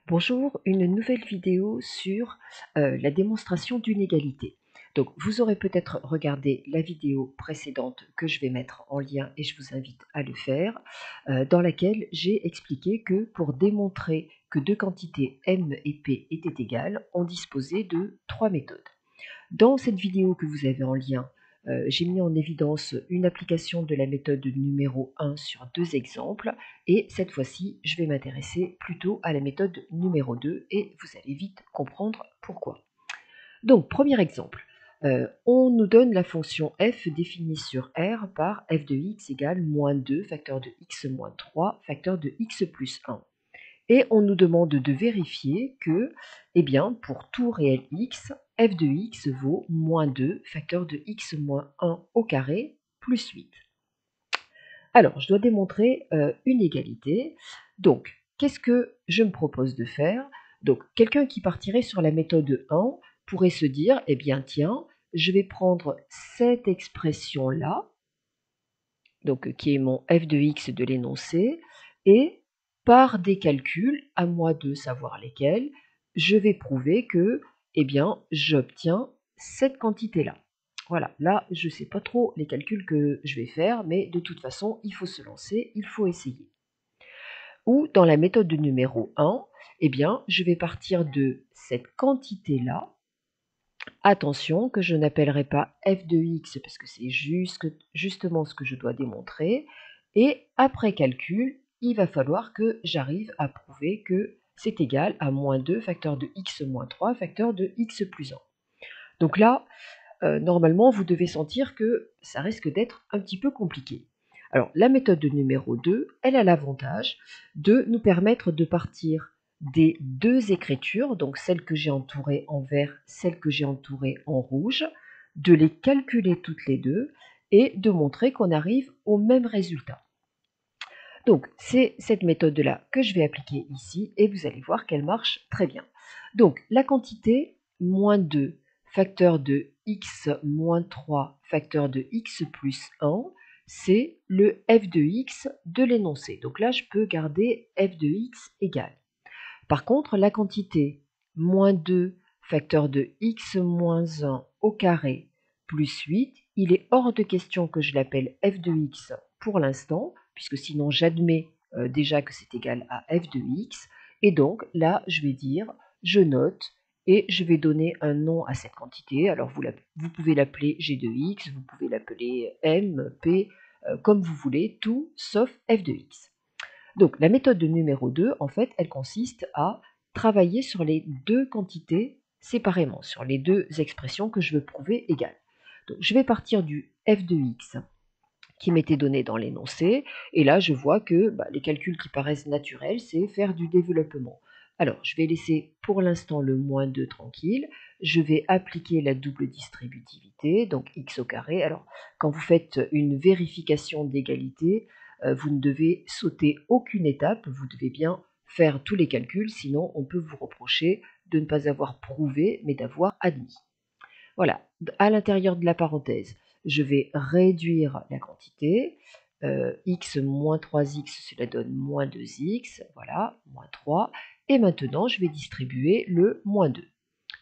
Bonjour, une nouvelle vidéo sur la démonstration d'une égalité. Donc vous aurez peut-être regardé la vidéo précédente que je vais mettre en lien et je vous invite à le faire, dans laquelle j'ai expliqué que pour démontrer que deux quantités M et P étaient égales, on disposait de trois méthodes. Dans cette vidéo que vous avez en lien, j'ai mis en évidence une application de la méthode numéro 1 sur deux exemples et cette fois-ci, je vais m'intéresser plutôt à la méthode numéro 2 et vous allez vite comprendre pourquoi. Donc, premier exemple, on nous donne la fonction f définie sur R par f de x égale moins 2 facteur de x moins 3 facteur de x plus 1. Et on nous demande de vérifier que, eh bien, pour tout réel x, f de x vaut moins 2 facteur de x moins 1 au carré plus 8. Alors, je dois démontrer une égalité. Donc, qu'est-ce que je me propose de faire? Donc, quelqu'un qui partirait sur la méthode 1 pourrait se dire, eh bien, tiens, je vais prendre cette expression-là, donc qui est mon f de x de l'énoncé, et par des calculs, à moi de savoir lesquels, je vais prouver que, eh bien, j'obtiens cette quantité-là. Voilà, là, je ne sais pas trop les calculs que je vais faire, mais de toute façon, il faut se lancer, il faut essayer. Ou dans la méthode de numéro 1, eh bien, je vais partir de cette quantité-là. Attention que je n'appellerai pas f de x parce que c'est justement ce que je dois démontrer. Et après calcul, il va falloir que j'arrive à prouver que c'est égal à moins 2 facteur de x moins 3 facteur de x plus 1. Donc là, normalement, vous devez sentir que ça risque d'être un petit peu compliqué. Alors, la méthode de numéro 2, elle a l'avantage de nous permettre de partir des deux écritures, donc celle que j'ai entourée en vert, celle que j'ai entourée en rouge, de les calculer toutes les deux et de montrer qu'on arrive au même résultat. Donc, c'est cette méthode-là que je vais appliquer ici et vous allez voir qu'elle marche très bien. Donc, la quantité moins 2 facteur de x moins 3 facteur de x plus 1, c'est le f de x de l'énoncé. Donc là, je peux garder f de x égale. Par contre, la quantité moins 2 facteur de x moins 1 au carré plus 8, il est hors de question que je l'appelle f de x pour l'instant, puisque sinon j'admets déjà que c'est égal à f de x. Et donc là, je vais dire, je note et je vais donner un nom à cette quantité. Alors vous pouvez l'appeler g de x, vous pouvez l'appeler m, p, comme vous voulez, tout sauf f de x. Donc la méthode de numéro 2, en fait, elle consiste à travailler sur les deux quantités séparément, sur les deux expressions que je veux prouver égales. Donc je vais partir du f de x qui m'était donné dans l'énoncé, et là je vois que les calculs qui paraissent naturels, c'est faire du développement. Alors je vais laisser pour l'instant le moins 2 tranquille, je vais appliquer la double distributivité, donc x au carré. Alors quand vous faites une vérification d'égalité, vous ne devez sauter aucune étape, vous devez bien faire tous les calculs, sinon on peut vous reprocher de ne pas avoir prouvé, mais d'avoir admis. Voilà, à l'intérieur de la parenthèse, je vais réduire la quantité. X moins 3x, cela donne moins 2x, voilà, moins 3. Et maintenant, je vais distribuer le moins 2.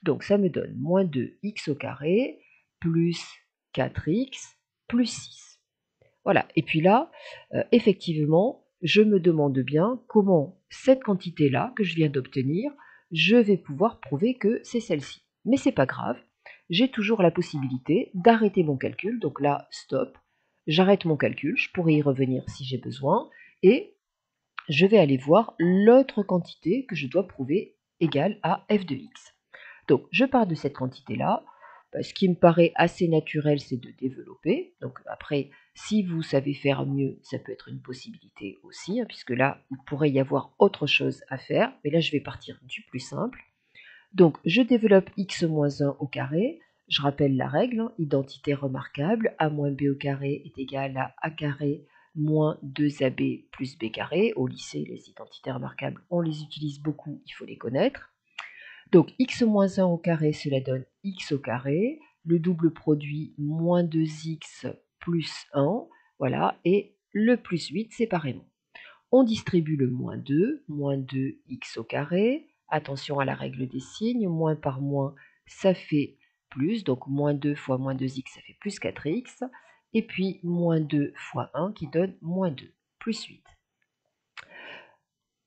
Donc ça me donne moins 2x au carré plus 4x plus 6. Voilà, et puis là, effectivement, je me demande bien comment cette quantité-là que je viens d'obtenir, je vais pouvoir prouver que c'est celle-ci. Mais c'est pas grave, j'ai toujours la possibilité d'arrêter mon calcul. Donc là, stop, j'arrête mon calcul, je pourrais y revenir si j'ai besoin, et je vais aller voir l'autre quantité que je dois prouver égale à f de x. Donc je pars de cette quantité-là. Ce qui me paraît assez naturel, c'est de développer. Donc après, si vous savez faire mieux, ça peut être une possibilité aussi, puisque là, il pourrait y avoir autre chose à faire. Mais là, je vais partir du plus simple. Donc je développe x-1 au carré. Je rappelle la règle, identité remarquable, a moins b au carré est égal à a carré moins 2ab plus b carré. Au lycée, les identités remarquables, on les utilise beaucoup, il faut les connaître. Donc x-1 au carré, cela donne x au carré, le double produit moins 2x plus 1, voilà, et le plus 8 séparément. On distribue le moins 2x au carré, attention à la règle des signes, moins par moins, ça fait plus, donc moins 2 fois moins 2x, ça fait plus 4x, et puis moins 2 fois 1 qui donne moins 2, plus 8.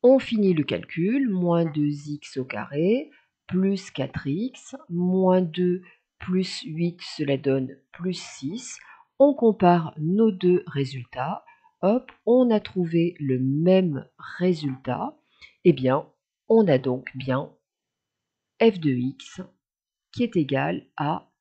On finit le calcul, moins 2x au carré, plus 4x, moins 2 plus 8, cela donne plus 6. On compare nos deux résultats. Hop, on a trouvé le même résultat. Eh bien, on a donc bien f de x qui est égal à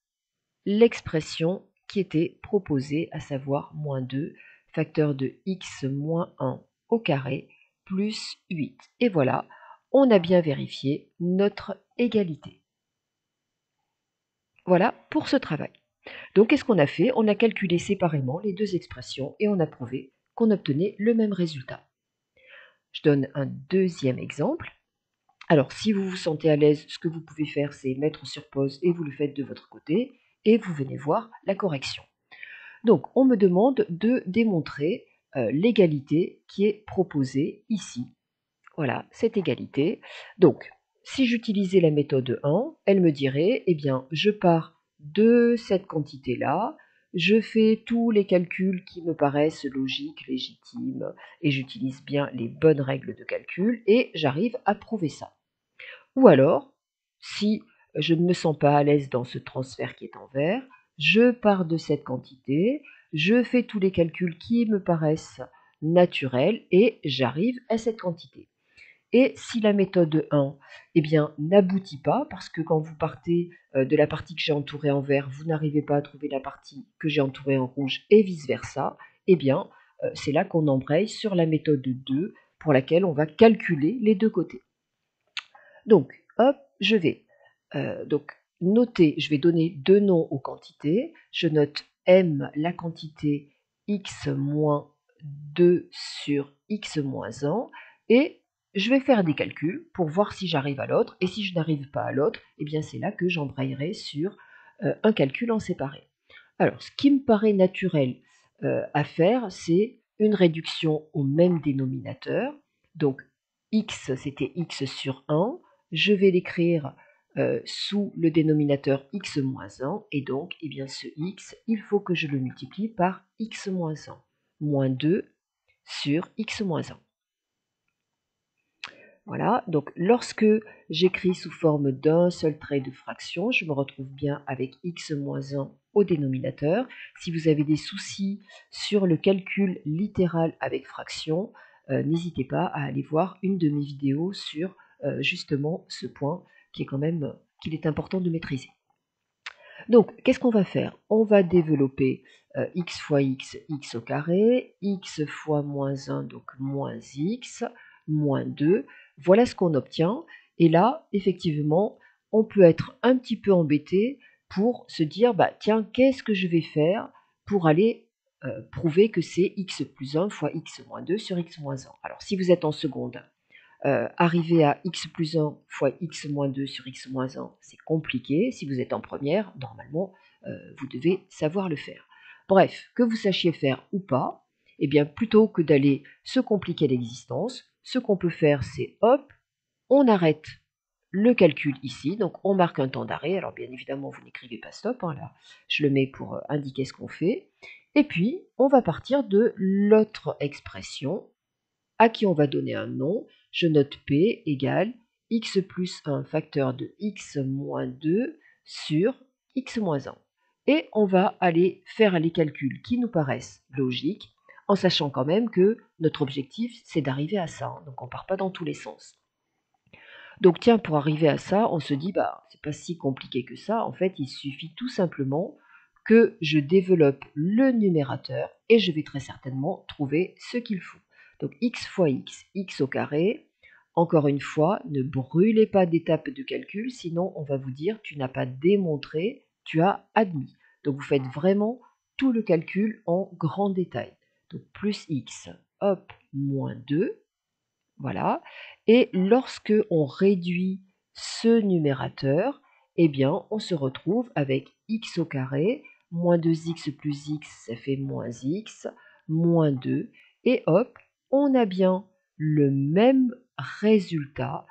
l'expression qui était proposée, à savoir moins 2, facteur de x moins 1 au carré, plus 8. Et voilà, on a bien vérifié notre égalité. Voilà pour ce travail. Donc, qu'est-ce qu'on a fait? On a calculé séparément les deux expressions et on a prouvé qu'on obtenait le même résultat. Je donne un deuxième exemple. Alors, si vous vous sentez à l'aise, ce que vous pouvez faire, c'est mettre sur pause et vous le faites de votre côté et vous venez voir la correction. Donc, on me demande de démontrer l'égalité qui est proposée ici. Voilà, cette égalité. Donc, si j'utilisais la méthode 1, elle me dirait, eh bien, je pars de cette quantité-là, je fais tous les calculs qui me paraissent logiques, légitimes, et j'utilise bien les bonnes règles de calcul, et j'arrive à prouver ça. Ou alors, si je ne me sens pas à l'aise dans ce transfert qui est en vert, je pars de cette quantité, je fais tous les calculs qui me paraissent naturels et j'arrive à cette quantité. Et si la méthode 1 eh bien, n'aboutit pas, parce que quand vous partez de la partie que j'ai entourée en vert, vous n'arrivez pas à trouver la partie que j'ai entourée en rouge et vice-versa, eh bien, c'est là qu'on embraye sur la méthode 2 pour laquelle on va calculer les deux côtés. Donc, hop, je vais noter, je vais donner deux noms aux quantités. Je note M, la quantité x moins 2 sur x moins 1, et je vais faire des calculs pour voir si j'arrive à l'autre, et si je n'arrive pas à l'autre, eh bien c'est là que j'embrayerai sur un calcul en séparé. Alors, ce qui me paraît naturel à faire, c'est une réduction au même dénominateur. Donc, x, c'était x sur 1. Je vais l'écrire sous le dénominateur x moins 1. Et donc, eh bien, ce x, il faut que je le multiplie par x moins 1. Moins 2 sur x moins 1. Voilà, donc lorsque j'écris sous forme d'un seul trait de fraction, je me retrouve bien avec x moins 1 au dénominateur. Si vous avez des soucis sur le calcul littéral avec fraction, n'hésitez pas à aller voir une de mes vidéos sur justement ce point qui est quand même qu'il est important de maîtriser. Donc, qu'est-ce qu'on va faire? On va développer x fois x, x au carré, x fois moins 1, donc moins x, moins 2. Voilà ce qu'on obtient. Et là, effectivement, on peut être un petit peu embêté pour se dire, bah, tiens, qu'est-ce que je vais faire pour aller prouver que c'est x plus 1 fois x moins 2 sur x moins 1. Alors, si vous êtes en seconde, arriver à x plus 1 fois x moins 2 sur x moins 1, c'est compliqué. Si vous êtes en première, normalement, vous devez savoir le faire. Bref, que vous sachiez faire ou pas, eh bien, plutôt que d'aller se compliquer l'existence, ce qu'on peut faire, c'est hop, on arrête le calcul ici, donc on marque un temps d'arrêt. Alors bien évidemment, vous n'écrivez pas stop, hein, là, je le mets pour indiquer ce qu'on fait. Et puis, on va partir de l'autre expression, à qui on va donner un nom. Je note P égale x plus 1 facteur de x moins 2 sur x moins 1. Et on va aller faire les calculs qui nous paraissent logiques, en sachant quand même que notre objectif, c'est d'arriver à ça. Donc on ne part pas dans tous les sens. Donc tiens, pour arriver à ça, on se dit, bah, c'est pas si compliqué que ça. En fait, il suffit tout simplement que je développe le numérateur et je vais très certainement trouver ce qu'il faut. Donc x fois x, x au carré. Encore une fois, ne brûlez pas d'étape de calcul, sinon on va vous dire tu n'as pas démontré, tu as admis. Donc vous faites vraiment tout le calcul en grand détail. Donc plus x, hop, moins 2. Voilà. Et lorsque on réduit ce numérateur, eh bien, on se retrouve avec x au carré, moins 2x plus x, ça fait moins x, moins 2. Et hop, on a bien le même résultat.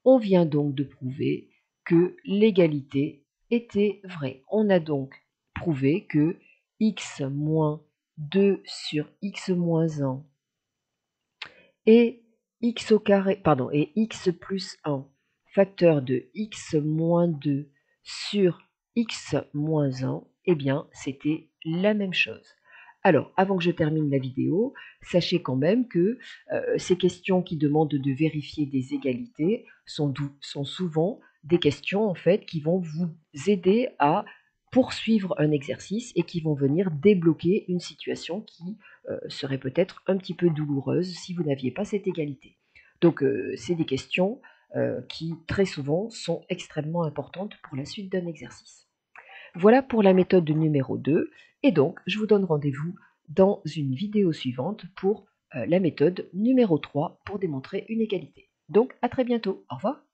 On vient donc de prouver que l'égalité était vraie. On a donc prouvé que x moins 2 sur x moins 1 et x au carré, pardon, et x plus 1, facteur de x moins 2 sur x moins 1, eh bien, c'était la même chose. Alors, avant que je termine la vidéo, sachez quand même que ces questions qui demandent de vérifier des égalités sont souvent des questions en fait qui vont vous aider à poursuivre un exercice et qui vont venir débloquer une situation qui serait peut-être un petit peu douloureuse si vous n'aviez pas cette égalité. Donc, c'est des questions qui très souvent sont extrêmement importantes pour la suite d'un exercice. Voilà pour la méthode numéro 2 et donc je vous donne rendez-vous dans une vidéo suivante pour la méthode numéro 3 pour démontrer une égalité. Donc à très bientôt, au revoir.